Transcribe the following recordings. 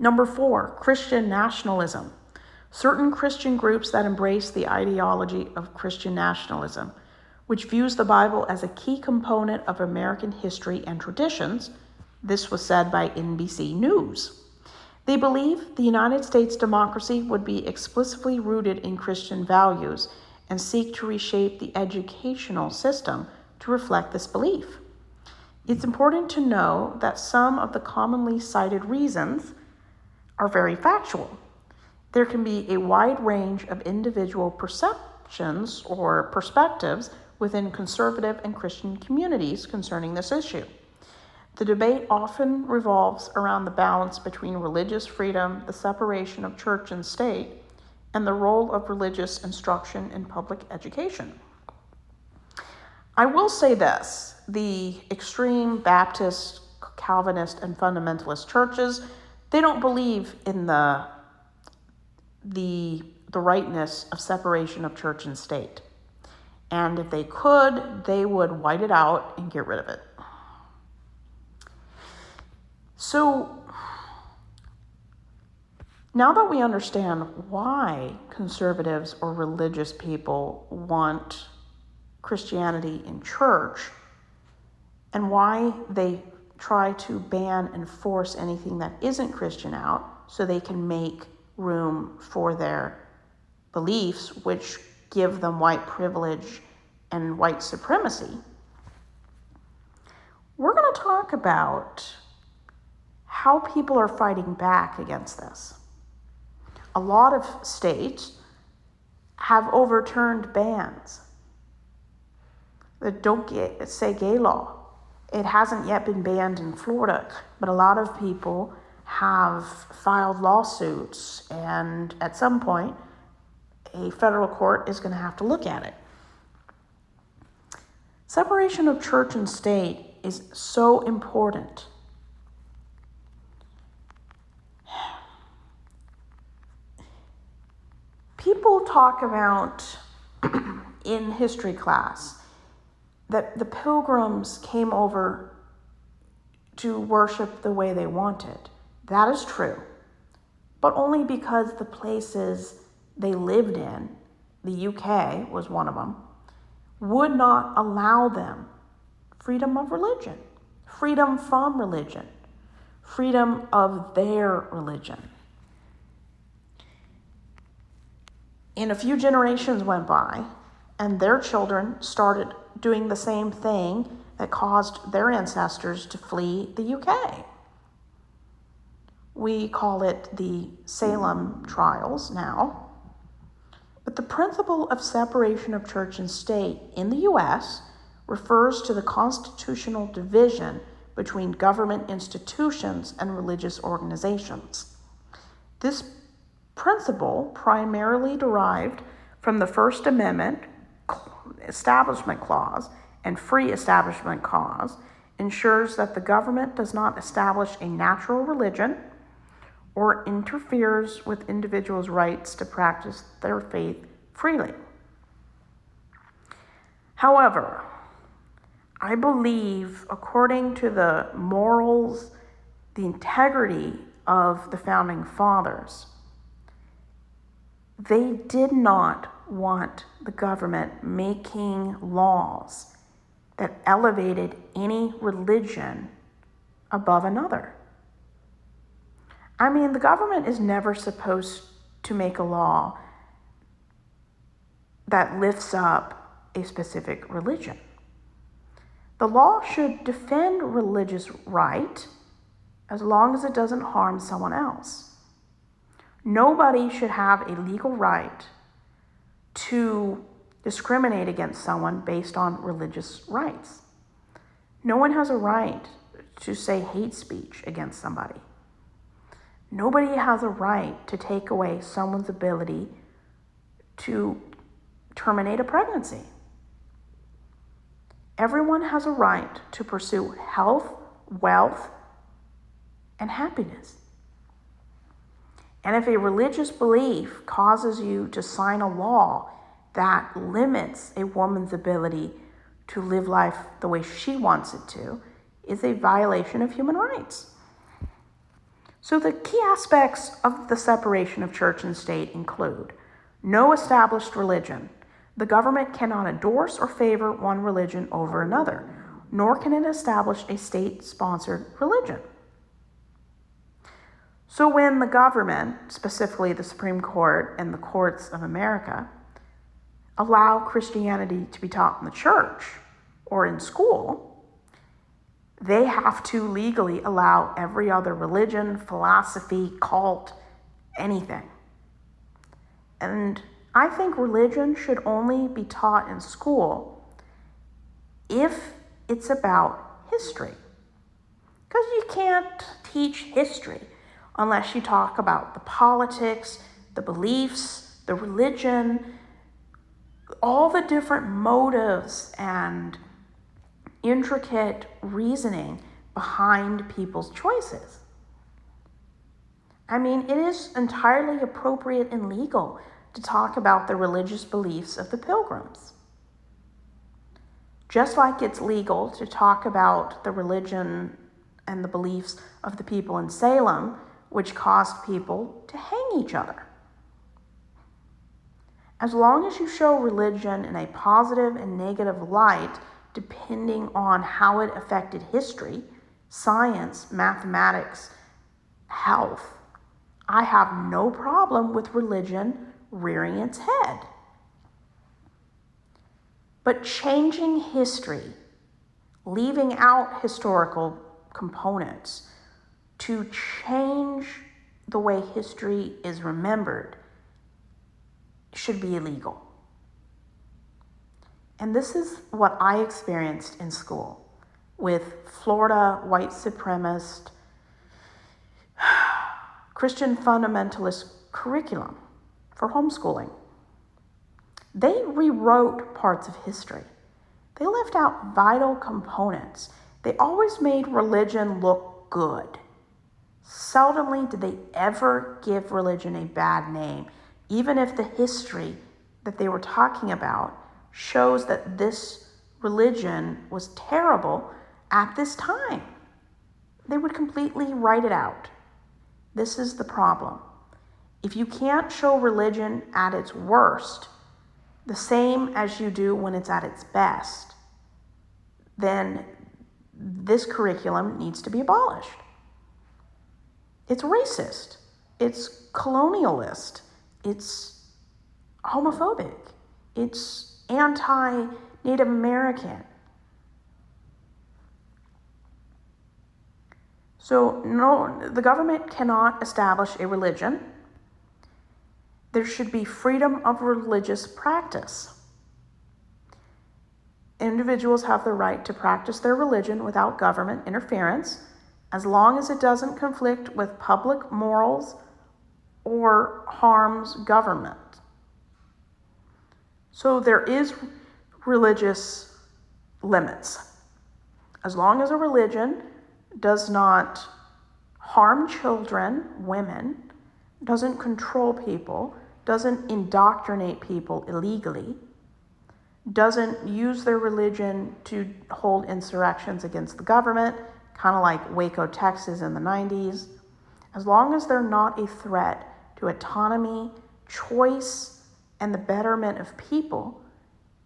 Number 4, Christian nationalism. Certain Christian groups that embrace the ideology of Christian nationalism, which views the Bible as a key component of American history and traditions. This was said by NBC News. They believe the United States democracy would be explicitly rooted in Christian values and seek to reshape the educational system to reflect this belief. It's important to know that some of the commonly cited reasons are very factual. There can be a wide range of individual perceptions or perspectives within conservative and Christian communities concerning this issue. The debate often revolves around the balance between religious freedom, the separation of church and state, and the role of religious instruction in public education. I will say this, the extreme Baptist, Calvinist, and fundamentalist churches, they don't believe in the rightness of separation of church and state. And if they could, they would white it out and get rid of it. So, now that we understand why conservatives or religious people want Christianity in church and why they try to ban and force anything that isn't Christian out so they can make room for their beliefs, which give them white privilege and white supremacy, we're going to talk about how people are fighting back against this. A lot of states have overturned bans that don't say gay law. It hasn't yet been banned in Florida, but a lot of people have filed lawsuits, and at some point, a federal court is going to have to look at it. Separation of church and state is so important. People talk about in history class that the pilgrims came over to worship the way they wanted. That is true, but only because the places they lived in, the UK was one of them, would not allow them freedom of religion, freedom from religion, freedom of their religion. And a few generations went by, and their children started doing the same thing that caused their ancestors to flee the UK. We call it the Salem trials now. But the principle of separation of church and state in the U.S. refers to the constitutional division between government institutions and religious organizations. This principle, primarily derived from the First Amendment Establishment Clause and Free Establishment Clause, ensures that the government does not establish a natural religion or interferes with individuals' rights to practice their faith freely. However, I believe, according to the morals, the integrity of the Founding Fathers, they did not want the government making laws that elevated any religion above another. I mean, the government is never supposed to make a law that lifts up a specific religion. The law should defend religious right as long as it doesn't harm someone else. Nobody should have a legal right to discriminate against someone based on religious rights. No one has a right to say hate speech against somebody. Nobody has a right to take away someone's ability to terminate a pregnancy. Everyone has a right to pursue health, wealth, and happiness. And if a religious belief causes you to sign a law that limits a woman's ability to live life the way she wants it to, is a violation of human rights. So the key aspects of the separation of church and state include no established religion. The government cannot endorse or favor one religion over another, nor can it establish a state-sponsored religion. So when the government, specifically the Supreme Court and the courts of America, allow Christianity to be taught in the church or in school, they have to legally allow every other religion, philosophy, cult, anything. And I think religion should only be taught in school if it's about history. Because you can't teach history unless you talk about the politics, the beliefs, the religion, all the different motives and intricate reasoning behind people's choices. I mean, it is entirely appropriate and legal to talk about the religious beliefs of the Pilgrims. Just like it's legal to talk about the religion and the beliefs of the people in Salem, which caused people to hang each other. As long as you show religion in a positive and negative light, depending on how it affected history, science, mathematics, health, I have no problem with religion rearing its head. But changing history, leaving out historical components to change the way history is remembered should be illegal. And this is what I experienced in school with Florida white supremacist Christian fundamentalist curriculum for homeschooling. They rewrote parts of history. They left out vital components. They always made religion look good. Seldomly did they ever give religion a bad name, even if the history that they were talking about shows that this religion was terrible at this time. They would completely write it out. This is the problem. If you can't show religion at its worst, the same as you do when it's at its best, then this curriculum needs to be abolished. It's racist. It's colonialist. It's homophobic. It's anti-Native American. So no, the government cannot establish a religion. There should be freedom of religious practice. Individuals have the right to practice their religion without government interference, as long as it doesn't conflict with public morals or harms government. So there is religious limits. As long as a religion does not harm children, women, doesn't control people, doesn't indoctrinate people illegally, doesn't use their religion to hold insurrections against the government, kind of like Waco, Texas in the 90s, as long as they're not a threat to autonomy, choice, and the betterment of people,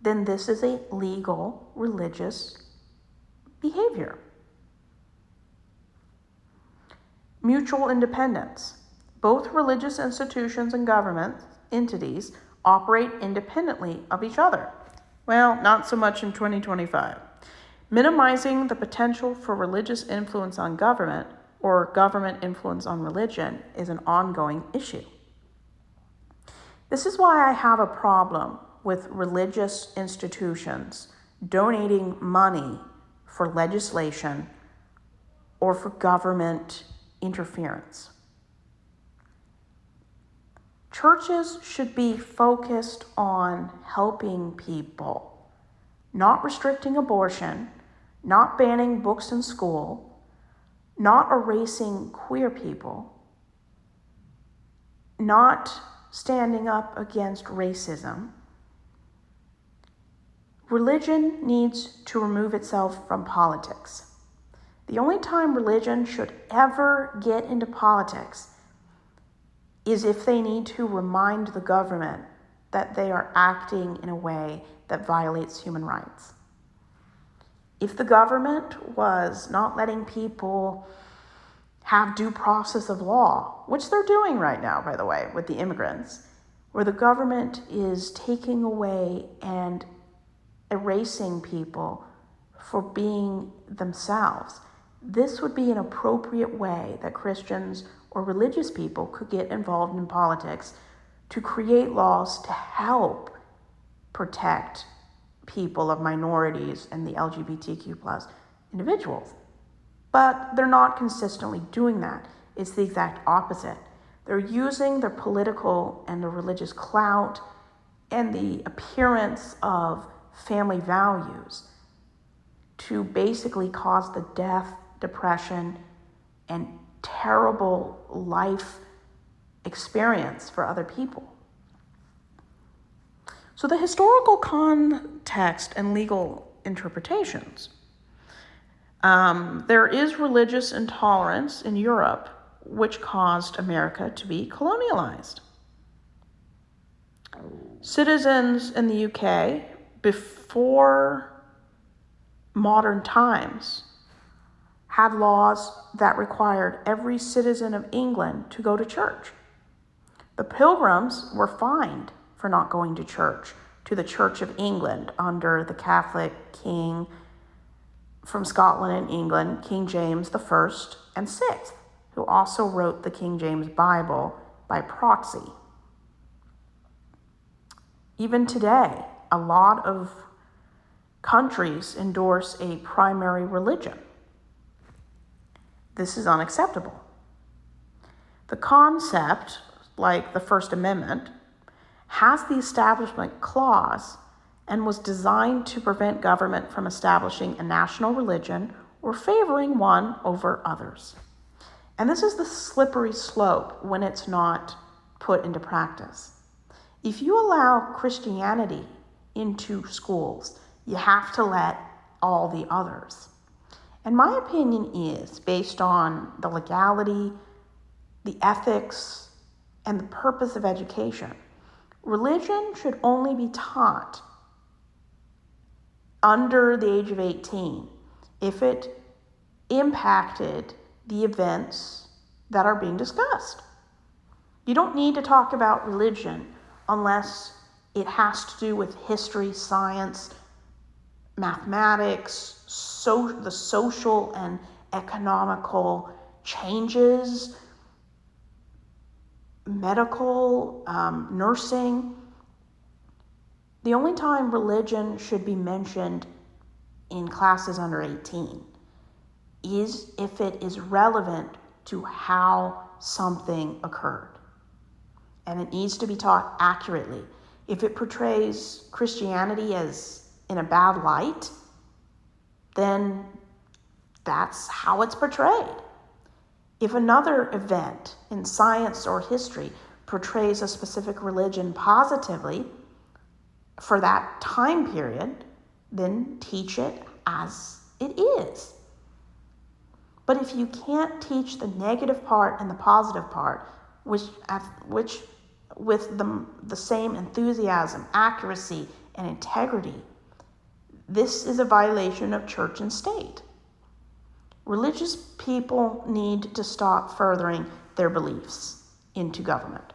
then this is a legal religious behavior. Mutual independence. Both religious institutions and government entities operate independently of each other. Well, not so much in 2025. Minimizing the potential for religious influence on government or government influence on religion is an ongoing issue. This is why I have a problem with religious institutions donating money for legislation or for government interference. Churches should be focused on helping people, not restricting abortion, not banning books in school, not erasing queer people, not standing up against racism. Religion needs to remove itself from politics. The only time religion should ever get into politics is if they need to remind the government that they are acting in a way that violates human rights. If the government was not letting people have due process of law, which they're doing right now, by the way, with the immigrants, where the government is taking away and erasing people for being themselves, this would be an appropriate way that Christians or religious people could get involved in politics to create laws to help protect people of minorities and the LGBTQ plus individuals. But they're not consistently doing that. It's the exact opposite. They're using their political and their religious clout and the appearance of family values to basically cause the death, depression, and terrible life experience for other people. So the historical context and legal interpretations. There is religious intolerance in Europe, which caused America to be colonialized. Citizens in the UK, before modern times, had laws that required every citizen of England to go to church. The Pilgrims were fined for not going to church, to the Church of England under the Catholic king from Scotland and England, King James I and VI, who also wrote the King James Bible by proxy. Even today, a lot of countries endorse a primary religion. This is unacceptable. The concept, like the First Amendment, has the Establishment Clause and was designed to prevent government from establishing a national religion or favoring one over others. And this is the slippery slope when it's not put into practice. If you allow Christianity into schools, you have to let all the others. And my opinion is, based on the legality, the ethics, and the purpose of education, religion should only be taught under the age of 18 if it impacted the events that are being discussed. You don't need to talk about religion unless it has to do with history, science, mathematics, the social and economical changes, medical, nursing. The only time religion should be mentioned in classes under 18 is if it is relevant to how something occurred. And it needs to be taught accurately. If it portrays Christianity as in a bad light, then that's how it's portrayed. If another event in science or history portrays a specific religion positively for that time period, then teach it as it is. But if you can't teach the negative part and the positive part, which with the same enthusiasm, accuracy, and integrity, this is a violation of church and state. Religious people need to stop furthering their beliefs into government.